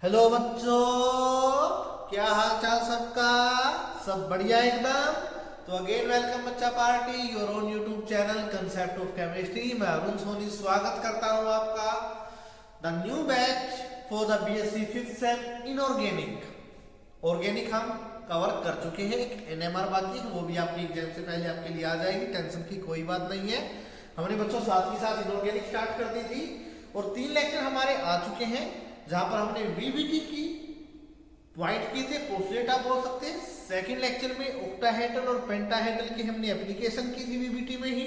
Hello बच्चों, क्या हाल चाल सबका? सब बढ़िया एकदम। तो अगेन वेलकम बच्चा party, your own YouTube channel concept of chemistry. मैं अरुण सोनी स्वागत करता हूं आपका the new batch for the BSc fifth sem inorganic. Organic हम कवर कर चुके हैं, एक एनएमआर बाकी है, वो भी आपके एग्जाम से पहले आपके लिए आ जाएगी, टेंशन की कोई बात नहीं है। हमने बच्चों साथ ही साथ इनऑर्गेनिक स्टार्ट कर दी थी और 3 लेक्चर हमारे आ चुके हैं जहां पर हमने वीबीटी की पॉइंट की थे, पोस्टलेट आप बोल सकते हैं। सेकंड लेक्चर में ऑक्टाहेड्रल और पेंटाहेड्रल की हमने एप्लीकेशन की थी वीबीटी में ही,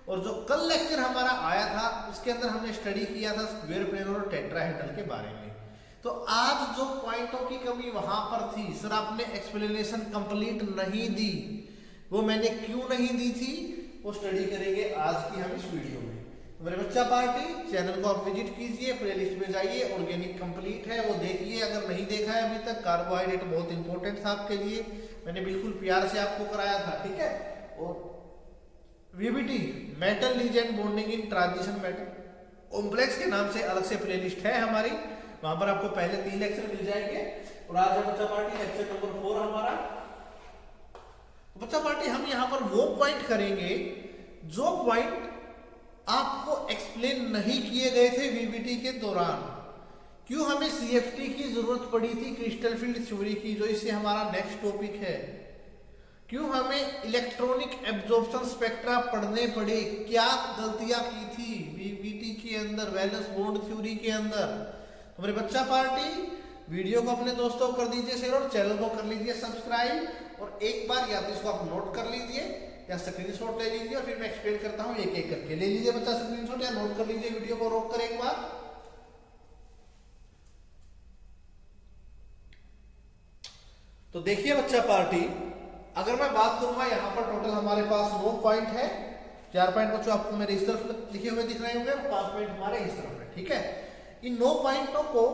और जो कल लेक्चर हमारा आया था उसके अंदर हमने स्टडी किया था स्क्वायर प्लेन और टेट्राहेड्रल के बारे में। तो आज जो पॉइंटों की कमी वहां पर थी, सर आपने एक्सप्लेनेशन कंप्लीट नहीं दी, वो मैंने क्यों नहीं दी थी वो स्टडी करेंगे आज की हम इस वीडियो में। मेरे बच्चा पार्टी चैनल को आप विजिट कीजिए, प्लेलिस्ट में जाइए, ऑर्गेनिक कंप्लीट है वो देखिए अगर नहीं देखा है अभी तक। कार्बोहाइड्रेट बहुत इंपॉर्टेंट था आपके लिए, मैंने बिल्कुल प्यार से आपको कराया था, ठीक है। और VBT metal legend bonding in transition metal complex के नाम से अलग से प्लेलिस्ट है हमारी, वहां पर आपको पहले 3 लेक्चर मिल जाएंगे। और आज है बच्चा पार्टी लेक्चर नंबर 4 हमारा। बच्चा पार्टी हम यहाँ पर वो पॉइंट करेंगे जो पॉइंट आपको एक्सप्लेन नहीं किए गए थे वीबीटी के दौरान। क्यों हमें सीएफटी की जरूरत पड़ी थी, क्रिस्टल फील्ड थ्योरी की, जो इससे हमारा नेक्स्ट टॉपिक है। क्यों हमें इलेक्ट्रॉनिक एब्जॉर्प्शन स्पेक्ट्रा पढ़ने पड़े, क्या गलतियां की थी वीबीटी के अंदर, वैलेंस बॉन्ड थ्योरी के अंदर। तो मेरे बच्चा पार्टी वीडियो को अपने दोस्तों को कर दीजिए शेयर और चैनल को कर लीजिए सब्सक्राइब, और एक बार या तो इसको आप नोट कर लीजिए या स्क्रीनशॉट ले लीजिए, और फिर मैं एक्सप्लेन करता हूं एक एक करके। ले लीजिए बच्चा स्क्रीनशॉट या नोट कर लीजिए, वीडियो को रोक कर एक बार। तो देखिए बच्चा पार्टी, अगर मैं बात करूंगा यहाँ पर टोटल हमारे पास 9 पॉइंट है। 4 पॉइंट बच्चों आपको मेरे इस तरफ लिखे हुए दिख रहे होंगे और 5 पॉइंट हमारे इस तरफ है, ठीक है। इन 9 पॉइंटों को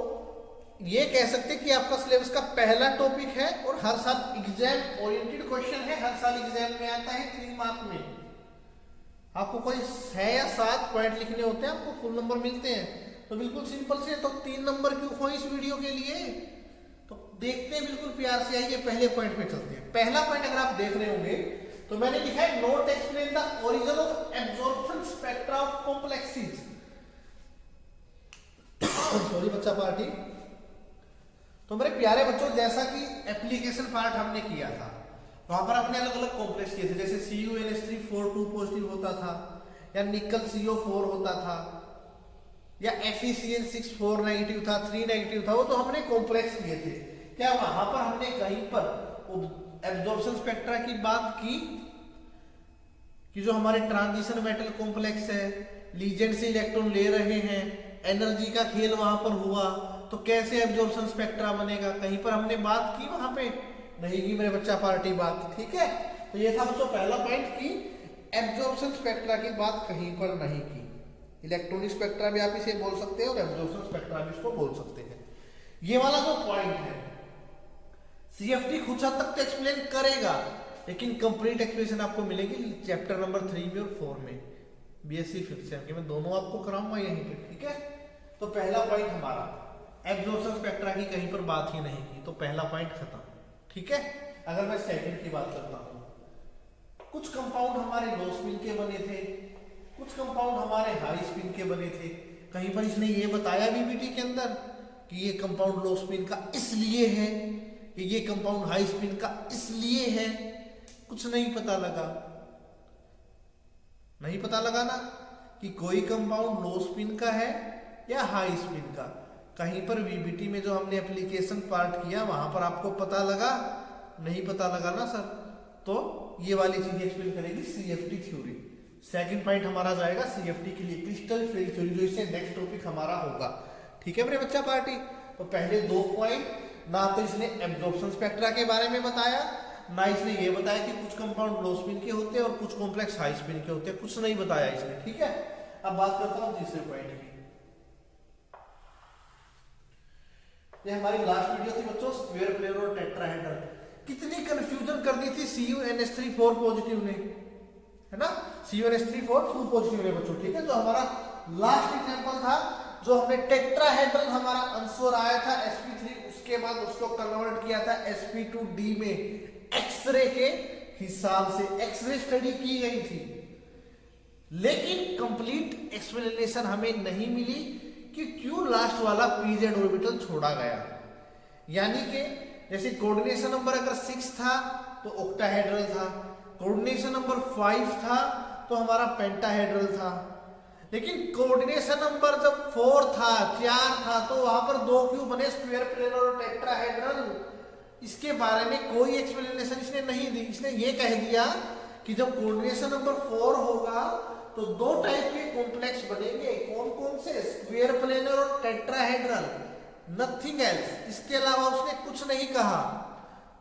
ये कह सकते हैं कि आपका सिलेबस का पहला टॉपिक है और हर साल एग्जाम ओरिएंटेड क्वेश्चन है, हर साल एग्जाम में आता है 3 मार्क में। आपको कोई 6 या 7 पॉइंट लिखने होते हैं, आपको फुल नंबर मिलते हैं, तो बिल्कुल सिंपल से। तो 3 नंबर क्यों हो इस वीडियो के लिए, तो देखते हैं, बिल्कुल प्यार से आइए, पहले पॉइंट पे चलते हैं। पहला पॉइंट अगर आप देख रहे होंगे तो मैंने लिखा है note explain the origin of absorption spectra of complexes. Sorry बच्चा पार्टी। तो मेरे प्यारे बच्चों, जैसा कि एप्लीकेशन पार्ट हमने किया था, वहां पर हमने अलग अलग कॉम्प्लेक्स किए थे, जैसे CuNH3 4 2 पॉजिटिव होता था, या निकल CO4 होता था, या FeCN6 4 नेगेटिव था, 3 नेगेटिव था, वो तो हमने कॉम्प्लेक्स लिए थे। क्या वहां पर हमने कहीं पर एब्जॉर्प्शन स्पेक्ट्रा की बात की कि जो हमारे ट्रांजिशन मेटल कॉम्प्लेक्स है, लीजेंड से इलेक्ट्रॉन ले रहे हैं, एनर्जी का खेल वहां पर हुआ, तो कैसे एब्जॉर्प्शन स्पेक्ट्रा बनेगा, कहीं पर हमने बात की वहां पे नहीं की मेरे बच्चा पार्टी बात, ठीक है। तो ये था बच्चों पहला पॉइंट की एब्जॉर्प्शन स्पेक्ट्रा की बात कहीं पर नहीं की। इलेक्ट्रॉनिक स्पेक्ट्रा भी आप इसे बोल सकते हैं और एब्जॉर्प्शन स्पेक्ट्रा भी इसको बोल सकते हैं। ये वाला जो पॉइंट है सीएफटी कुछ हद तक तो एक्सप्लेन करेगा, लेकिन कंप्लीट एक्सप्लेनेशन आपको मिलेगी चैप्टर नंबर 3 में और 4 में, बीएससी फिफ्थ सेम के मैं दोनों आपको कराऊंगा यहीं पे, ठीक है। तो पहला पॉइंट हमारा एब्जॉर्प्शन स्पेक्ट्रा की कहीं पर बात ही नहीं की, तो पहला पॉइंट खत्म, ठीक है। अगर मैं सेकंड की बात करता हूं, कुछ कंपाउंड हमारे लो स्पिन के बने थे, कुछ कंपाउंड हमारे हाई स्पिन के बने थे। कहीं पर इसने ये बताया वीबीटी के अंदर कि ये कंपाउंड लो स्पिन का इसलिए है, ये कंपाउंड हाई स्पिन का इसलिए है, कुछ नहीं पता लगा। नहीं पता लगा ना कि कोई कंपाउंड लो स्पिन का है या हाई स्पिन का। कहीं पर वीबीटी में जो हमने एप्लीकेशन पार्ट किया वहां पर आपको पता लगा, नहीं पता लगा ना सर, तो ये वाली चीज एक्सप्लेन करेगी सीएफटी थ्योरी। सेकंड पॉइंट हमारा जाएगा सीएफटी के लिए क्रिस्टल फील्ड थ्योरी, जो इससे नेक्स्ट टॉपिक हमारा होगा, ठीक है मेरे बच्चा पार्टी। तो पहले 2 पॉइंट, ना तो इसने एब्जॉर्प्शन स्पेक्ट्रा के बारे में बताया, ना इसने ये बताया कि कुछ कंपाउंड लो स्पिन के होते हैं और कुछ कॉम्प्लेक्स हाई स्पिन के होते हैं, कुछ नहीं बताया इसने, ठीक है। अब बात करता हूं तीसरे पॉइंट की। ये हमारी लास्ट वीडियो थी बच्चों स्क्वायर प्लेन और टेट्राहेड्रल। कितनी कंफ्यूजन कर दी थी CuNH3 4 पॉजिटिव ने, है ना, CuNH3 4 2 पॉजिटिव ने बच्चों, ठीक है। जो हमारा लास्ट एग्जांपल था जो हमने टेट्राहेड्रल हमारा आंसर आया था sp3, उसके बाद उसको कन्वर्ट किया था sp2d में एक्सरे के हिसाब से एक्सरे स्टडी की गई थी, लेकिन कंप्लीट एक्सप्लेनेशन हमें नहीं मिली कि क्यों लास्ट वाला pz ऑर्बिटल छोड़ा गया। यानी कि जैसे कोऑर्डिनेशन नंबर अगर 6 था तो ऑक्टाहेड्रल था, कोऑर्डिनेशन नंबर 5 था तो हमारा पेंटाहेड्रल था, लेकिन कोऑर्डिनेशन नंबर जब 4 था 4 था तो वहां पर 2 क्यों बने, स्क्वायर प्लेनर और टेट्राहेड्रल। इसके बारे में कोई एक्सप्लेनेशन इसने नहीं दी। इसने ये कह दिया कि जब कोऑर्डिनेशन नंबर 4 होगा तो 2 टाइप के कॉम्प्लेक्स बनेंगे, कौन कौन से, स्क्वायर प्लेनर और टेट्राहेड्रल, नथिंग एल्स। इसके अलावा उसने कुछ नहीं कहा।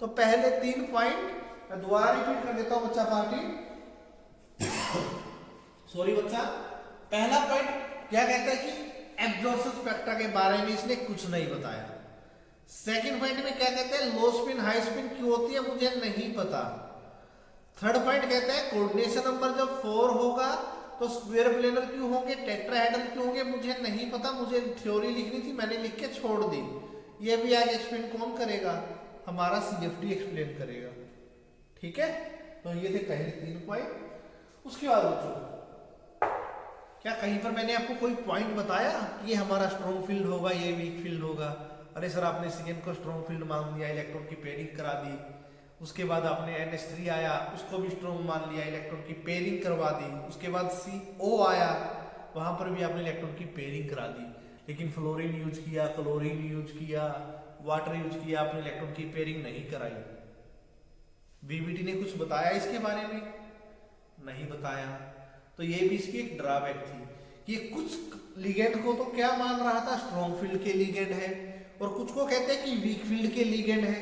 तो पहले 3 पॉइंट मैं दोबारा रिपीट कर देता हूं बच्चा पार्टी सॉरी बच्चा। पहला पॉइंट क्या कहता है कि एब्जॉर्प्शन स्पेक्ट्रा के बारे में इसने कुछ नहीं बताया। सेकंड पॉइंट में क्या कहते हैं, लो स्पिन हाई स्पिन क्यों होती है मुझे नहीं पता। थर्ड पॉइंट कहता है कोऑर्डिनेशन नंबर जब 4 होगा तो स्क्वायर प्लेनर क्यों होंगे, टेट्राहेड्रल क्यों होंगे मुझे नहीं पता, मुझे थ्योरी लिखनी थी मैंने लिख के छोड़ दी। ये भी आगे एक्सप्लेन कौन करेगा, हमारा CFD एक्सप्लेन करेगा। ठीक है, तो ये थे पहले 3 पॉइंट। उसके बाद बच्चों क्या कहीं पर मैंने आपको कोई पॉइंट बताया कि ये हमारा स्ट्रॉन्ग फील्ड होगा ये वीक फील्ड होगा? अरे सर आपने CN को स्ट्रॉन्ग फील्ड मान लिया, इलेक्ट्रॉन की पेयरिंग करा दी, उसके बाद आपने NH3 आया उसको भी स्ट्रॉन्ग मान लिया, इलेक्ट्रॉन की पेयरिंग करवा दी, उसके बाद CO आया वहां पर भी आपने इलेक्ट्रॉन की पेयरिंग करा दी, लेकिन फ्लोरीन यूज किया, क्लोरीन यूज किया, वाटर यूज किया, आपने इलेक्ट्रॉन की पेयरिंग नहीं कराई। BBT ने कुछ बताया इसके बारे में? नहीं बताया। तो ये भी इसकी एक ड्रॉबैक थी कि कुछ लिगेंड को तो क्या मान रहा था, स्ट्रॉन्ग फील्ड के लिगेंड है, और कुछ को कहते हैं कि वीक फील्ड के लिगेंड है,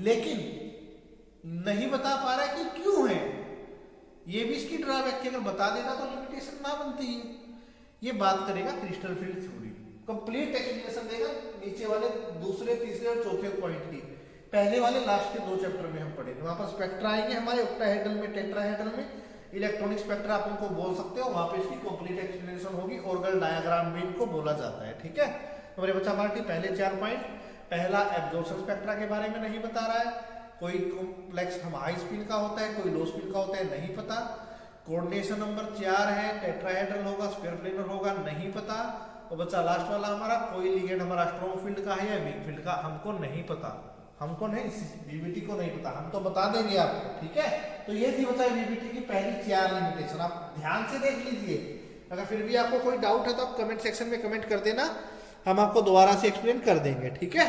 लेकिन नहीं बता पा रहा कि क्यों है। ये भी इसकी ड्रॉबैक, अगर बता देगा तो लिमिटेशन ना बनती है। ये बात करेगा crystal field theory, complete explanation देगा नीचे वाले दूसरे तीसरे और चौथे पॉइंट की। पहले वाले लास्ट के 2 चैप्टर में हम पढ़ेंगे, वहां पर स्पेक्ट्रा आएंगे हमारे ऑक्टाहेड्रल में, टेट्राहेड्रल में, इलेक्ट्रॉनिक स्पेक्ट्रा आप उनको बोल सकते हो, वहां पे इसकी कंप्लीट एक्सप्लेनेशन होगी। ऑर्गल डायग्राम में इनको बोला जाता है। ठीक है, तो मेरे बच्चा पार्टी पहले 4 पॉइंट, पहला एब्जॉर्प्शन स्पेक्ट्रा के बारे में नहीं बता रहा है, कोई कॉम्प्लेक्स हम हाई स्पीड का होता है कोई लो स्पीड का होता है नहीं पता, कोऑर्डिनेशन नंबर 4 है, टेट्राहेड्रल होगा, स्क्वायर प्लेनर होगा नहीं पता, और बच्चा लास्ट वाला हमारा कोई लिगेंड हमारा स्ट्रॉन्ग फील्ड का है या वीक फील्ड का हमको नहीं पता, हमको नहीं, BBT को नहीं पता, हम तो बता देंगे आपको। ठीक है, तो ये थी बच्चा BBT की पहली 4 लिमिटेशन, आप ध्यान से देख लीजिए। अगर फिर भी आपको कोई डाउट है तो आप कमेंट सेक्शन में कमेंट कर देना, हम आपको दोबारा से एक्सप्लेन कर देंगे। ठीक है,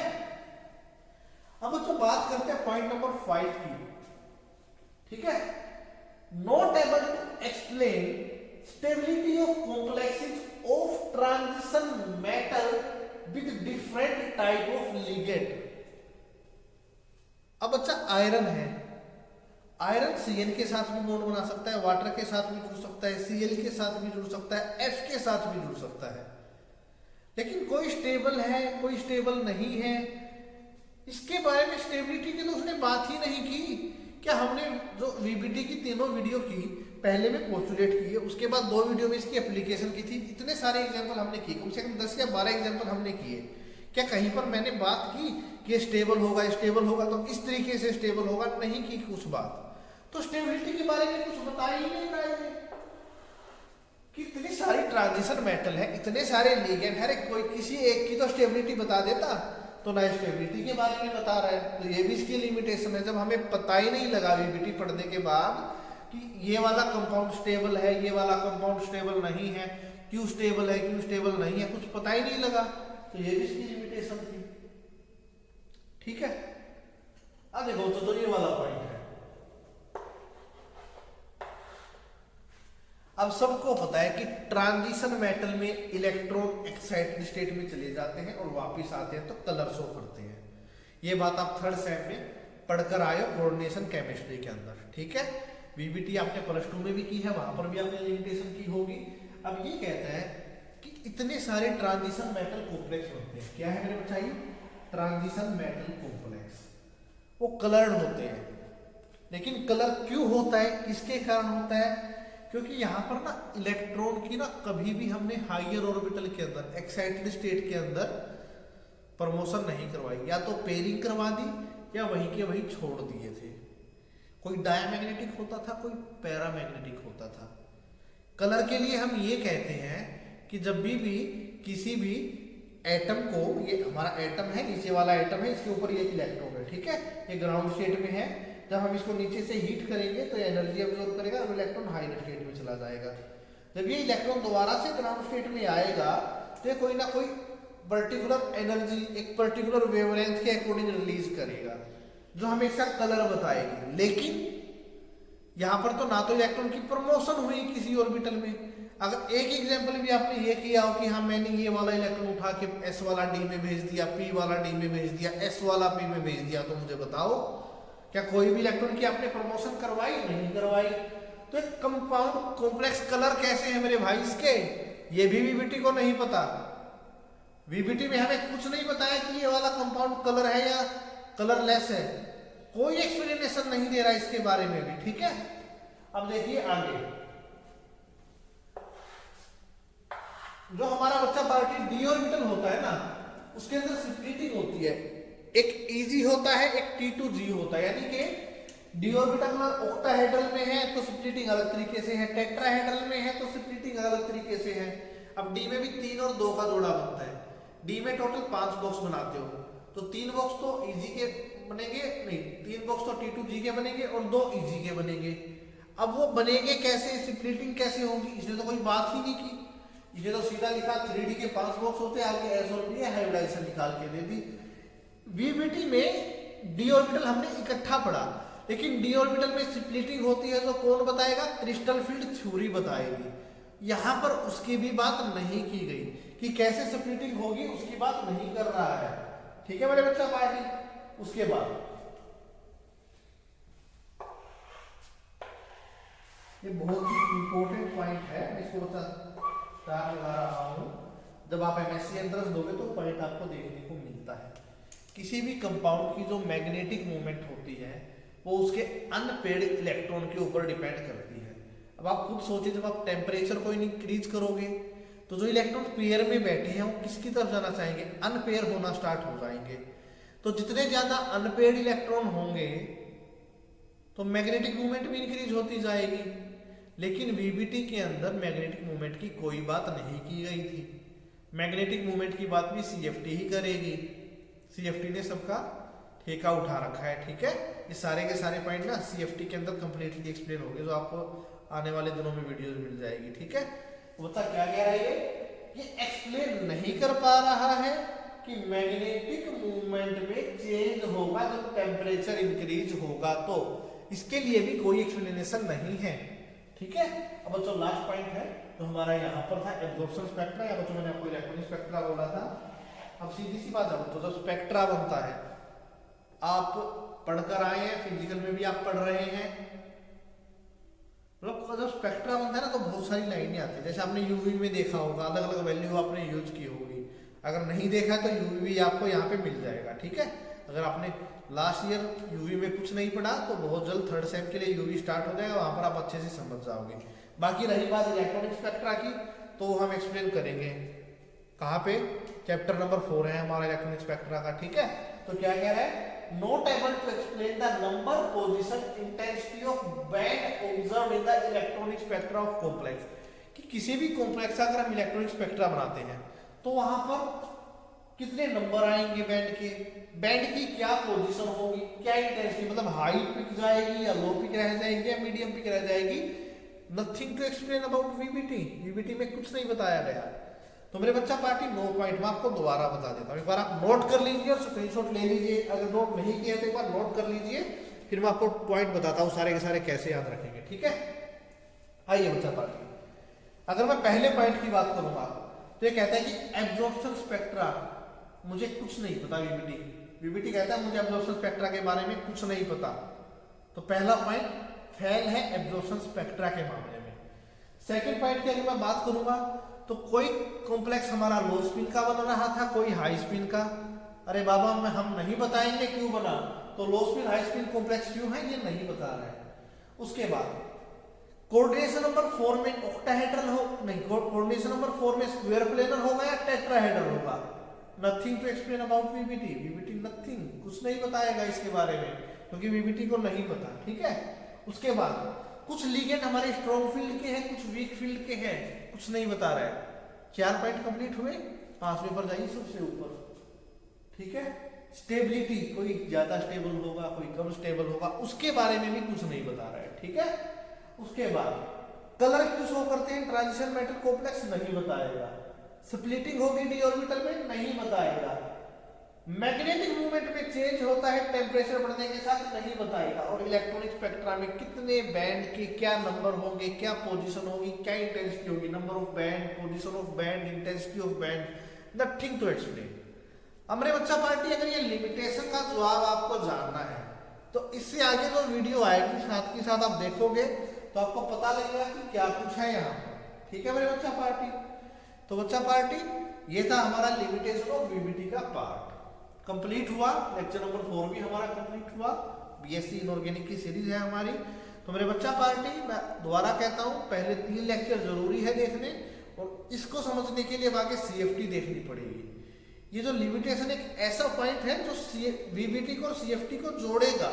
अब बच्चों बात करते हैं पॉइंट नंबर 5 की। ठीक है, not able to explain stability of complexes of transition metal with different type of ligand. अब बच्चा आयरन है, आयरन CN के साथ भी बॉन्ड बना सकता है, वाटर के साथ भी जुड़ सकता है, Cl के साथ भी जुड़ सकता है, F के साथ भी जुड़ सकता है, लेकिन कोई स्टेबल है कोई स्टेबल नहीं है। इसके बारे में स्टेबिलिटी की तो उसने बात ही नहीं की। क्या हमने जो VBT की तीनों वीडियो की, पहले में पोस्टुलेट की है, उसके बाद 2 वीडियो में इसकी एप्लीकेशन की थी, इतने सारे एग्जांपल हमने किए, कम से कम 10 या 12 एग्जांपल हमने किए। क्या कहीं पर मैंने बात की कि स्टेबल होगा तो इस तरीके से स्टेबल होगा? नहीं की कुछ बात। तो स्टेबिलिटी के बारे में कुछ बता ही नहीं रहा है कि इतनी सारी ट्रांजिशन मेटल है, इतने सारे लिगेंड है, कोई किसी एक की तो स्टेबिलिटी बता देता, तो ना स्टेबिलिटी के बारे में बता रहा है। तो ये भी इसकी लिमिटेशन है, जब हमें पता ही नहीं लगा BBT पढ़ने के बाद कि ये वाला कंपाउंड स्टेबल है ये वाला कंपाउंड स्टेबल नहीं है, क्यों स्टेबल है क्यों स्टेबल नहीं है, कुछ पता ही नहीं लगा, तो ये भी इसकी लिमिटेशन थी। ठीक है, अब देखो तो ये वाला पॉइंट है। अब सबको पता है कि ट्रांजिशन मेटल में इलेक्ट्रॉन एक्साइटेड स्टेट में चले जाते हैं और वापस आते हैं तो कलर शो करते हैं। ये बात आप 3rd सेम में पढ़कर आए हो कोऑर्डिनेशन केमिस्ट्री के अंदर। ठीक है, BBT आपने +2 में भी की है, वहां पर भी आपने लिमिटेशन की होगी। अब ये कहता है कि इतने सारे ट्रांजिशन मेटल कॉम्प्लेक्स होते हैं, क्या है मेरे बच्चा, ट्रांजिशन मेटल कॉम्प्लेक्स, वो कलर्ड होते हैं, लेकिन कलर क्यों होता है, किसके कारण होता है? क्योंकि यहाँ पर ना इलेक्ट्रॉन की ना कभी भी हमने हायर ऑर्बिटल के अंदर एक्साइटेड स्टेट के अंदर प्रमोशन नहीं करवाई, या तो पेयरिंग करवा दी या वहीं के वहीं छोड़ दिए थे। कोई डायमैग्नेटिक होता था, कोई पैरामैग्नेटिक होता था। कलर के लिए हम ये कहते हैं कि जब भी किसी भी एटम को, ये हमारा एटम है, नीचे वाला एटम है, इसके ऊपर ये इलेक्ट्रॉन है, ठीक है, ये ग्राउंड स्टेट में है। जब हम इसको नीचे से हीट करेंगे तो एनर्जी अब्जॉर्ब करेगा और इलेक्ट्रॉन हायर स्टेट में चला जाएगा। जब ये इलेक्ट्रॉन दोबारा से ग्राउंड स्टेट में आएगा तो ये कोई ना कोई पर्टिकुलर एनर्जी एक पर्टिकुलर वेवलेंथ के अकॉर्डिंग रिलीज करेगा, जो हमें इसका कलर बताएगी। लेकिन यहां पर तो ना तो इलेक्ट्रॉन की प्रमोशन हुई किसी ऑर्बिटल में। अगर एक एग्जांपल भी आपने ये किया हो कि हाँ मैंने ये वाला इलेक्ट्रॉन उठा के S वाला D में भेज दिया, P वाला D में भेज दिया, S वाला P में भेज दिया, तो मुझे बताओ क्या कोई भी इलेक्ट्रॉन की आपने प्रमोशन करवाई? नहीं करवाई। तो एक कंपाउंड कॉम्प्लेक्स कलर कैसे है मेरे भाई इसके, ये भी वीबीटी को नहीं पता। वीबीटी में हमें कुछ नहीं बताया कि ये वाला कंपाउंड कलर है या कलरलेस है, कोई एक्सप्लेनेशन नहीं दे रहा इसके बारे में भी, ठीक है। अब देखिए आगे, जो हमारा बच्चा पार्टी डी ऑर्बिटल होता है ना, उसके अंदर स्प्लिटिंग होती है। एक इजी होता है, एक T2G होता है, यानी कि डी ऑर्बिटल में ऑक्टाहेड्रल में है तो स्प्लिटिंग अलग तरीके से है, टेट्राहेड्रल में है तो स्प्लिटिंग अलग तरीके से है। अब डी में भी 3 और 2 का जोड़ा बनता है। डी में टोटल 5 बॉक्स बनाते हो, तो 3 बॉक्स तो इजी के बनेंगे, नहीं 3 बॉक्स तो T2G के बनेंगे और 2 इजी के बनेंगे। अब वो बनेंगे कैसे, स्प्लिटिंग कैसे होगी, इसने तो कोई बात ही नहीं की। इसने तो सीधा लिखा 3D के 5 बॉक्स होते हैं, आगे S और P हाइब्रिडाइजेशन निकाल के दे दी। वीबीटी में डी ऑर्बिटल हमने इकट्ठा पढ़ा, लेकिन डी ऑर्बिटल में स्प्लिटिंग होती है तो कौन बताएगा? क्रिस्टल फील्ड थ्योरी बताएगी। यहां पर उसकी भी बात नहीं की गई कि कैसे स्प्लिटिंग होगी, उसकी बात नहीं कर रहा है, ठीक है मेरे बच्चा पार्टी। उसके बाद ये बहुत ही इंपॉर्टेंट पॉइंट है, मैं इसको बच्चा स्टार लगा रहा हूं। जब आप एमएससी एंट्रेंस दोगे तो पॉइंट आपको देखने को मिलता है। किसी भी कंपाउंड की जो मैग्नेटिक मूवमेंट होती है वो उसके अनपेयर्ड इलेक्ट्रॉन के ऊपर डिपेंड करती है। अब आप खुद सोचिए, जब आप टेम्परेचर को इंक्रीज करोगे तो जो इलेक्ट्रॉन पेयर में बैठे हैं वो किसकी तरफ जाना चाहेंगे? अनपेयर होना स्टार्ट हो जाएंगे। तो जितने ज्यादा अनपेयर्ड इलेक्ट्रॉन होंगे तो मैग्नेटिक मूवमेंट भी इंक्रीज होती जाएगी। लेकिन वीबीटी के अंदर मैग्नेटिक मूवमेंट की कोई बात नहीं की गई थी। मैग्नेटिक मूवमेंट की बात भी सीएफटी ही करेगी। सीएफटी ने सबका ठेका उठा रखा है, ठीक है। ये सारे के सारे पॉइंट ना सीएफटी के अंदर कंप्लीटली एक्सप्लेन होंगे, जो आपको आने वाले दिनों में वीडियोस मिल जाएगी, ठीक है। बता क्या कह रहा है, ये एक्सप्लेन नहीं कर पा रहा है कि मैग्नेटिक मूवमेंट में चेंज होगा जब टेम्परेचर इंक्रीज होगा, तो इसके लिए भी कोई एक्सप्लेनेशन नहीं है, ठीक है। अब बच्चों लास्ट पॉइंट है तो हमारा यहाँ पर था एब्जॉर्प्शन स्पेक्ट्रा, या बच्चों मैंने आपको इलेक्ट्रॉनिक स्पेक्ट्रा बोला था। अब सीधी सी बात है बच्चों, जब स्पेक्ट्रा बनता है, आप पढ़कर आए हैं, फिजिकल में भी आप पढ़ रहे हैं, मतलब जब स्पेक्ट्रा बनता है ना तो बहुत सारी लाइनें आती है। जैसे आपने यूवी में देखा होगा, अलग अलग वैल्यू आपने यूज की होगी। अगर नहीं देखा तो यूवी आपको यहाँ पे मिल जाएगा, ठीक है। अगर आपने लास्ट ईयर यूवी में कुछ नहीं पढ़ा तो बहुत जल्द थर्ड सेम के लिए यूवी स्टार्ट हो जाएगा, वहां पर आप अच्छे से समझ जाओगे। बाकी रही बात इलेक्ट्रॉनिक स्पेक्ट्रा की, तो हम एक्सप्लेन करेंगे कहाँ पे, चैप्टर नंबर 4 है हमारा इलेक्ट्रॉनिक स्पेक्ट्रा का, ठीक है। तो क्या कह रहा है, not able to explain the number, position, intensity of band observed in the electronic spectra of complex, कि किसी भी कॉम्प्लेक्स का अगर हम इलेक्ट्रॉनिक स्पेक्ट्रा बनाते हैं तो वहां पर कितने नंबर आएंगे बैंड के, बैंड की क्या पोजीशन होगी, क्या इंटेंसिटी, मतलब हाई पिक जाएगी या लो पिक रह जाएगी या मीडियम पिक रह जाएगी। Nothing to explain about VBT, VBT में कुछ नहीं बताया गया। तो मेरे बच्चा पार्टी 9 पॉइंट में आपको दोबारा बता देता हूँ, एक बार आप नोट कर लीजिए और स्क्रीनशॉट ले लीजिए। अगर नोट नहीं किया तो एक बार नोट कर लीजिए, फिर मैं आपको पॉइंट बताता हूँ सारे के सारे कैसे याद रखेंगे, ठीक है। आइए बच्चा पार्टी, अगर मैं पहले पॉइंट की बात करूंगा तो ये कहता है कि एब्जॉर्प्शन स्पेक्ट्रा, मुझे कुछ नहीं पता। वीबीटी कहता है मुझे एब्जॉर्प्शन स्पेक्ट्रा के बारे में कुछ नहीं पता। तो पहला पॉइंट फेल है एब्जॉर्प्शन स्पेक्ट्रा के मामले में। सेकंड पॉइंट की अगर मैं बात करूंगा तो कोई कॉम्प्लेक्स हमारा लो स्पिन का बन रहा था, कोई हाई स्पिन का। अरे बाबा हम नहीं बताएंगे क्यों बना, तो लो स्पिन हाई स्पिन कॉम्प्लेक्स क्यों है ये नहीं बता रहे हैं। उसके बाद कोऑर्डिनेशन नंबर 4 में ऑक्टाहेड्रल हो, नहीं, कोऑर्डिनेशन नंबर 4 में स्क्वायर प्लेनर होगा या टेट्राहेड्रल होगा? Nothing to explain about VBT, VBT nothing, कुछ नहीं बताएगा इसके बारे में, क्योंकि वीबीटी को नहीं पता, ठीक है। उसके बाद कुछ लिगेंड हमारे स्ट्रॉन्ग फील्ड के हैं, कुछ वीक फील्ड के हैं, कुछ नहीं बता रहा है। 4 पॉइंट कंप्लीट हुए, 5वें पर जाइए सबसे ऊपर, ठीक है। स्टेबिलिटी, कोई ज्यादा स्टेबल होगा, कोई कम स्टेबल होगा, उसके बारे में भी कुछ नहीं बता रहा है, ठीक है। उसके बाद कलर क्यों शो करते हैं ट्रांजिशन मेटल कॉम्प्लेक्स, नहीं बताएगा। स्प्लिटिंग होगी डी ऑर्बिटल में, नहीं बताएगा। मैग्नेटिक मूवमेंट में चेंज होता है टेम्परेचर बढ़ने के साथ, नहीं बताएगा। और इलेक्ट्रॉनिक स्पेक्ट्रा में कितने बैंड के क्या नंबर होंगे, क्या पोजीशन होगी, क्या इंटेंसिटी होगी, number of band, position of band, intensity of band, nothing to explain. हमारे बच्चा पार्टी, अगर ये लिमिटेशन का जवाब आपको जानना है तो इससे आगे जो वीडियो आएगी साथ के साथ आप देखोगे तो आपको पता लगेगा कि क्या कुछ है यहाँ पर, ठीक है मेरे बच्चा पार्टी। तो बच्चा पार्टी, ये था हमारा लिमिटेशन ऑफ वीबीटी का पार्ट, कंप्लीट हुआ। लेक्चर नंबर 4 भी हमारा कंप्लीट हुआ। बीएससी इनऑर्गेनिक की सीरीज है हमारी। तो मेरे बच्चा पार्टी, मैं दोबारा कहता हूँ, पहले 3 लेक्चर जरूरी है देखने, और इसको समझने के लिए आगे सीएफटी देखनी पड़ेगी। ये जो लिमिटेशन एक ऐसा पॉइंट है जो वीबीटी को और सीएफटी को जोड़ेगा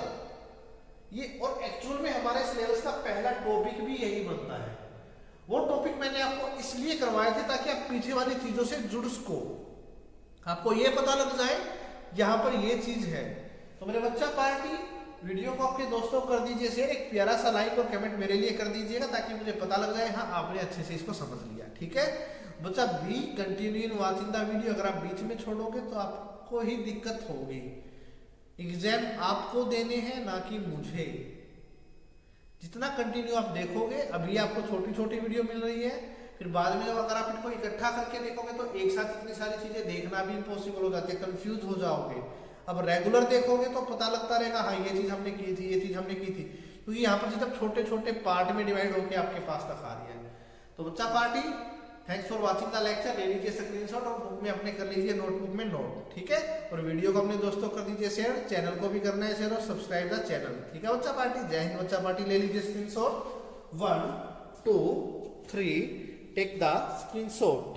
ये, और एक्चुअल में हमारे सिलेबस का पहला टॉपिक भी यही बनता है। वो टॉपिक मैंने आपको इसलिए करवाए थे ताकि आप पीछे वाली चीजों से जुड़ सको, आपको ये पता लग जाए यहाँ पर ये चीज है। तो मेरे बच्चा पार्टी, वीडियो को आपके दोस्तों कर दीजिए शेयर, एक प्यारा सा लाइक और कमेंट मेरे लिए कर दीजिएगा ताकि मुझे पता लग जाए हाँ आपने अच्छे से इसको समझ लिया, ठीक है बच्चा। B continue in watching the video. अगर आप बीच में छोड़ोगे तो आपको ही दिक्कत होगी। एग्जाम आपको देने हैं, ना कि मुझे। जितना कंटिन्यू आप देखोगे, अभी आपको छोटी छोटी वीडियो मिल रही है, फिर बाद में जब अगर आप इनको इकट्ठा करके देखोगे तो एक साथ इतनी सारी चीजें देखना भी इम्पॉसिबल हो जाती है, कंफ्यूज हो जाओगे। अब रेगुलर देखोगे तो पता लगता रहेगा हाँ ये चीज हमने की थी, ये चीज हमने की थी, क्योंकि यहाँ पर सिर्फ छोटे छोटे पार्ट में डिवाइड होकर आपके पास तक आ रही है। तो बच्चा party, thanks for watching the lecture. ले लीजिए स्क्रीनशॉट और बुक में अपने कर लीजिए नोटबुक में नोट, ठीक है। और वीडियो को अपने दोस्तों कर दीजिए शेयर, चैनल को भी करना है शेयर और सब्सक्राइब द चैनल, ठीक है बच्चा पार्टी। जय हिंद बच्चा पार्टी। ले लीजिए स्क्रीनशॉट, 1 2 3, टेक द स्क्रीनशॉट।